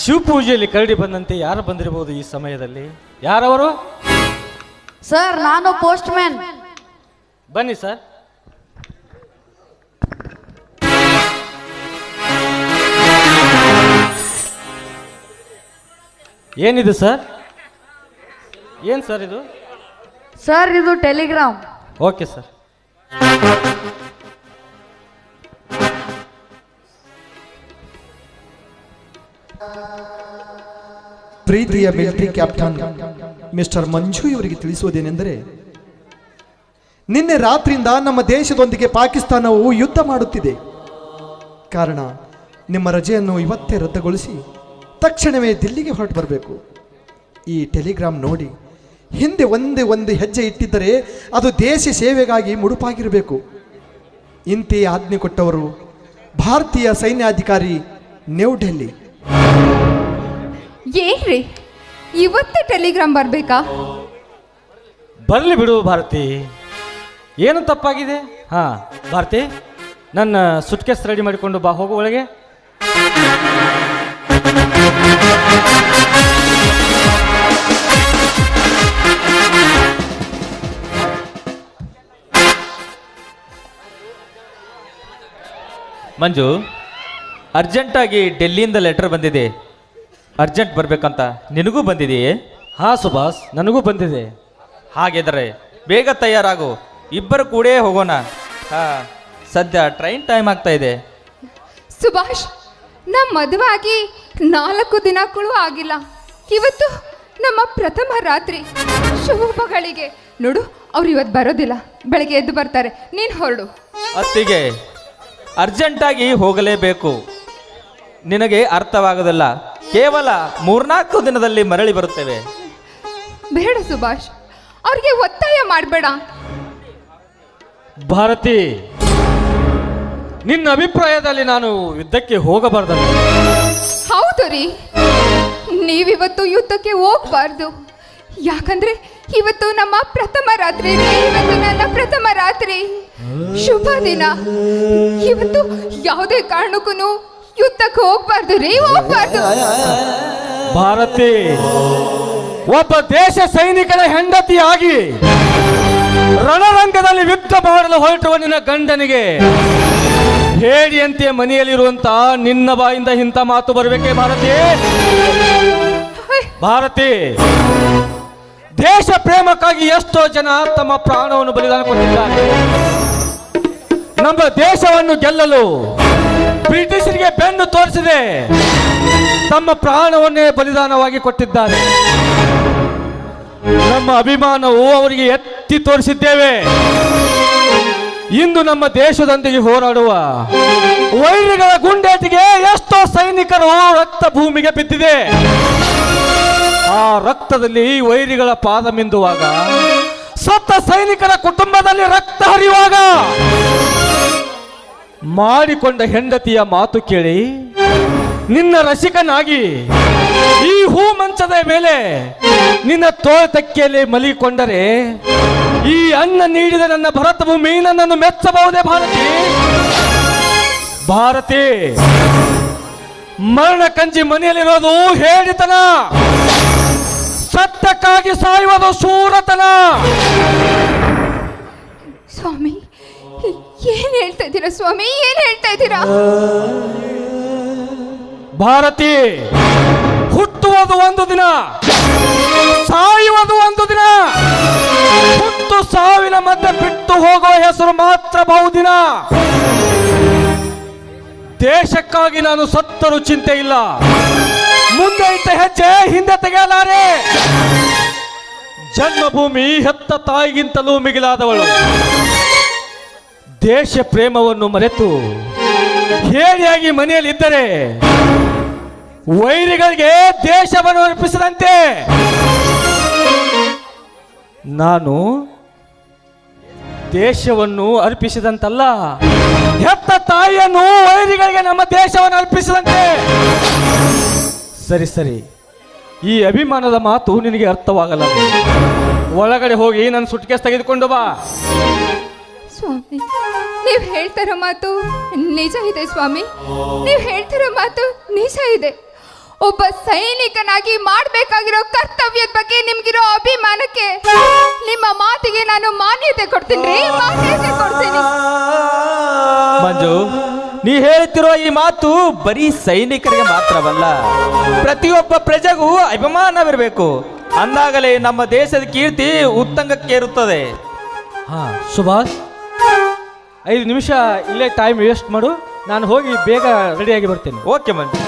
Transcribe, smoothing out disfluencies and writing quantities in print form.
ಶಿವಪೂಜೆಯಲ್ಲಿ ಕರಡಿ ಬಂದಂತೆ ಯಾರು ಬಂದಿರಬಹುದು ಈ ಸಮಯದಲ್ಲಿ? ಯಾರವರು? ಸರ್, ನಾನು ಪೋಸ್ಟ್ ಮ್ಯಾನ್. ಬನ್ನಿ ಸರ್. ಏನಿದು ಸರ್? ಏನು ಸರ್ ಇದು? ಸರ್, ಇದು ಟೆಲಿಗ್ರಾಮ್. Okay sir. ಪ್ರೀತಿಯ ಮಿಲಿಟರಿ ಕ್ಯಾಪ್ಟನ್ ಮಿಸ್ಟರ್ ಮಂಜು ಇವರಿಗೆ ತಿಳಿಸುವುದೇನೆಂದರೆ, ನಿನ್ನೆ ರಾತ್ರಿಯಿಂದ ನಮ್ಮ ದೇಶದೊಂದಿಗೆ ಪಾಕಿಸ್ತಾನವು ಯುದ್ಧ ಮಾಡುತ್ತಿದೆ. ಕಾರಣ ನಿಮ್ಮ ರಜೆಯನ್ನು ಇವತ್ತೇ ರದ್ದುಗೊಳಿಸಿ ತಕ್ಷಣವೇ ದಿಲ್ಲಿಗೆ ಹೊರಟು ಬರಬೇಕು. ಈ ಟೆಲಿಗ್ರಾಮ್ ನೋಡಿ ಹಿಂದೆ ಒಂದು ಹೆಜ್ಜೆ ಇಟ್ಟಿದ್ದರೆ ಅದು ದೇಶ ಸೇವೆಗಾಗಿ ಮುಡುಪಾಗಿರಬೇಕು. ಇಂತೆ ಆಜ್ಞೆ ಕೊಟ್ಟವರು ಭಾರತೀಯ ಸೈನ್ಯಾಧಿಕಾರಿ, ನ್ಯೂ ಡೆಲ್ಲಿ. ಏನ್ರಿ, ಇವತ್ತೇ ಟೆಲಿಗ್ರಾಮ್ ಬರಬೇಕಾ? ಬರಲಿ ಬಿಡು ಭಾರತಿ, ಏನು ತಪ್ಪಾಗಿದೆ? ಹಾ ಭಾರತಿ, ನನ್ನ ಸುಟ್ಕೇಸ್ ರೆಡಿ ಮಾಡಿಕೊಂಡು ಬಾ, ಹೋಗು ಒಳಗೆ. ಮಂಜು, ಅರ್ಜೆಂಟಾಗಿ ಡೆಲ್ಲಿಯಿಂದ ಲೆಟರ್ ಬಂದಿದೆ, ಅರ್ಜೆಂಟ್ ಬರಬೇಕಂತ. ನಿನಗೂ ಬಂದಿದೆಯೇ? ಹಾಂ ಸುಭಾಷ್, ನನಗೂ ಬಂದಿದೆ. ಹಾಗಿದ್ರೆ ಬೇಗ ತಯಾರಾಗು, ಇಬ್ಬರು ಕೂಡ ಹೋಗೋಣ. ಹಾಂ, ಸದ್ಯ ಟ್ರೈನ್ ಟೈಮ್ ಆಗ್ತಾ ಇದೆ. ಸುಭಾಷ್, ನಮ್ಮ ಮದುವೆ ಆಗಿ 4 ದಿನಗಳು ಆಗಿಲ್ಲ. ಇವತ್ತು ನಮ್ಮ ಪ್ರಥಮ ರಾತ್ರಿ. ಶುಭಗಳಿಗೆ ನೋಡು, ಅವ್ರು ಇವತ್ತು ಬರೋದಿಲ್ಲ, ಬೆಳಗ್ಗೆ ಎದ್ದು ಬರ್ತಾರೆ. ನೀನು ಹೊರಡು. ಅತ್ತಿಗೆ, ಅರ್ಜೆಂಟಾಗಿ ಹೋಗಲೇಬೇಕು. ನಿನಗೆ ಅರ್ಥವಾಗೋದಿಲ್ಲ, ಕೇವಲ 3-4 ದಿನದಲ್ಲಿ ಮರಳಿ ಬರುತ್ತೇವೆ. ಬೇಡ ಸುಭಾಷ್, ಅವ್ರಿಗೆ ಒತ್ತಾಯ ಮಾಡಬೇಡ. ಭಾರತಿ, ನಿನ್ನ ಅಭಿಪ್ರಾಯದಲ್ಲಿ ನಾನು ಯುದ್ಧಕ್ಕೆ ಹೋಗಬಾರ್ದಲ್ಲ? ಹೌದು ರೀ, ನೀವಿವತ್ತು ಯುದ್ಧಕ್ಕೆ ಹೋಗ್ಬಾರ್ದು. ಯಾಕಂದ್ರೆ ಇವತ್ತು ನಮ್ಮ ಪ್ರಥಮ ರಾತ್ರಿ ರೀ. ಇವತ್ತು ನನ್ನ ಪ್ರಥಮ ರಾತ್ರಿ, ಶುಭ ದಿನ. ಇವತ್ತು ಯಾವುದೇ ಕಾರಣಕ್ಕೂ ಯುದ್ಧಕ್ಕೆ ಹೋಗ್ಬಾರ್ದು ರೀ, ಹೋಗ್ಬಾರ್ದು. ಭಾರತಿ, ಒಬ್ಬ ದೇಶ ಸೈನಿಕರ ಹೆಂಡತಿಯಾಗಿ ರಣರಂಗದಲ್ಲಿ ಯುದ್ಧ ಮಾಡಲು ಹೊರಟಿರುವ ನಿನ್ನ ಗಂಡನಿಗೆ ಹೇಡಿಯಂತೆ ಮನೆಯಲ್ಲಿರುವಂತ ನಿನ್ನ ಬಾಯಿಂದ ಇಂಥ ಮಾತು ಬರಬೇಕೆ ಭಾರತಿ? ಭಾರತಿ, ದೇಶ ಪ್ರೇಮಕ್ಕಾಗಿ ಎಷ್ಟೋ ಜನ ತಮ್ಮ ಪ್ರಾಣವನ್ನು ಬಲಿದಾನ ಕೊಟ್ಟಿದ್ದಾರೆ. ನಮ್ಮ ದೇಶವನ್ನು ಗೆಲ್ಲಲು ಬ್ರಿಟಿಷರಿಗೆ ಬೆನ್ನು ತೋರಿಸಿದೆ ತಮ್ಮ ಪ್ರಾಣವನ್ನೇ ಬಲಿದಾನವಾಗಿ ಕೊಟ್ಟಿದ್ದಾರೆ. ನಮ್ಮ ಅಭಿಮಾನವು ಅವರಿಗೆ ಎತ್ತಿ ತೋರಿಸಿದ್ದೇವೆ. ಇಂದು ನಮ್ಮ ದೇಶದೊಂದಿಗೆ ಹೋರಾಡುವ ವೈರಿಗಳ ಗುಂಡೇಟಿಗೆ ಎಷ್ಟೋ ಸೈನಿಕರು ರಕ್ತ ಭೂಮಿಗೆ ಬಿದ್ದಿದೆ. ಆ ರಕ್ತದಲ್ಲಿ ವೈರಿಗಳ ಪಾದ ಮಿಂದುವಾಗ, ಸತ್ತ ಸೈನಿಕರ ಕುಟುಂಬದಲ್ಲಿ ರಕ್ತ ಹರಿಯುವಾಗ ಮಾಡಿಕೊಂಡ ಹೆಂಡತಿಯ ಮಾತು ಕೇಳಿ ನಿನ್ನ ರಸಿಕನಾಗಿ ಈ ಹೂ ಮಂಚದ ಮೇಲೆ ನಿನ್ನ ತೋಟಕ್ಕೆಯಲ್ಲಿ ಮಲಿಕೊಂಡರೆ ಈ ಅನ್ನ ನೀಡಿದ ನನ್ನ ಭರತ ಭೂಮಿ ನನ್ನನ್ನು ಮೆಚ್ಚಬಹುದೇ ಭಾರತಿ? ಭಾರತಿ, ಮರಣ ಕಂಜಿ ಮನೆಯಲ್ಲಿರೋದು ಹೇಳಿತನ, ಸತ್ಯಕ್ಕಾಗಿ ಸಾಯುವುದು ಶೂರತನ. ಸ್ವಾಮಿ, ಏನ್ ಹೇಳ್ತಾ ಇದ್ದೀರಾ ಸ್ವಾಮಿ? ಏನ್ ಹೇಳ್ತಾ ಇದ್ದೀರಾ? ಭಾರತಿ, ಹುಟ್ಟುವುದು ಒಂದು ದಿನ, ಸಾಯುವುದು ಒಂದು ದಿನ. ಹುಟ್ಟು ಸಾವಿನ ಮಧ್ಯೆ ಬಿಟ್ಟು ಹೋಗುವ ಹೆಸರು ಮಾತ್ರ ಬಹುದಿನ. ದೇಶಕ್ಕಾಗಿ ನಾನು ಸತ್ತರೂ ಚಿಂತೆ ಇಲ್ಲ. ಮುಂದೆ ಇಟ್ಟ ಹೆಜ್ಜೆ ಹಿಂದೆ ತೆಗೆಯಲಾರೆ. ಜನ್ಮಭೂಮಿ ಹೆತ್ತ ತಾಯಿಗಿಂತಲೂ ಮಿಗಿಲಾದವಳು. ದೇಶ ಪ್ರೇಮವನ್ನು ಮರೆತು ಹೇಡಿಯಾಗಿ ಮನೆಯಲ್ಲಿದ್ದರೆ ವೈರಿಗಳಿಗೆ ದೇಶವನ್ನು ಅರ್ಪಿಸದಂತೆ. ನಾನು ದೇಶವನ್ನು ಅರ್ಪಿಸಿದಂತಲ್ಲ, ಹೆತ್ತ ತಾಯಿಯನ್ನು ವೈರಿಗಳಿಗೆ ನಮ್ಮ ದೇಶವನ್ನು ಅರ್ಪಿಸಿದಂತೆ. ಸರಿ ಸರಿ, ಈ ಅಭಿಮಾನದ ಮಾತು ನಿನಗೆ ಅರ್ಥವಾಗಲ್ಲ. ಒಳಗಡೆ ಹೋಗಿ ನನ್ನ ಸುಟ್ಕೇಸ್ ತೆಗೆದುಕೊಂಡು ಬಾ. ಸ್ವಾಮಿ, ನೀವು ಹೇಳ್ತಿರೋ ಮಾತು ನಿಜ ಇದೆ ಸ್ವಾಮಿ. ನೀವು ಹೇಳ್ತಿರೋ ಮಾತು ನಿಜ ಇದೆ. ಒಬ್ಬ ಸೈನಿಕನಾಗಿ ಮಾಡಬೇಕಾಗಿರೋ ಕರ್ತವ್ಯದ ಬಗ್ಗೆ ನಿಮ್ಗಿರೋ ಅಭಿಮಾನಕ್ಕೆ ನಿಮ್ಮ ಮಾತಿಗೆ ನಾನು ಮಾನ್ಯತೆ ಕೊಡ್ತೀನಿ, ಮಾನ್ಯತೆ ಕೊಡ್ತೀನಿ. ಮಂಜು, ನೀ ಹೇಳ್ತಿರೋ ಈ ಮಾತು ಬರೀ ಸೈನಿಕರಿಗೆ ಮಾತ್ರವಲ್ಲ, ಪ್ರತಿಯೊಬ್ಬ ಪ್ರಜೆಗೂ ಅಭಿಮಾನವಿರಬೇಕು. ಅಂದಾಗಲೇ ನಮ್ಮ ದೇಶದ ಕೀರ್ತಿ ಉತ್ತುಂಗಕ್ಕೇರುತ್ತದೆ. ಹಾ ಸುಭಾಷ್, 5 ನಿಮಿಷ ಇಲ್ಲೇ ಟೈಮ್ ವೇಸ್ಟ್ ಮಾಡು, ನಾನು ಹೋಗಿ ಬೇಗ ರೆಡಿಯಾಗಿ ಬರ್ತೇನೆ. ಓಕೆ ಮಂಜು.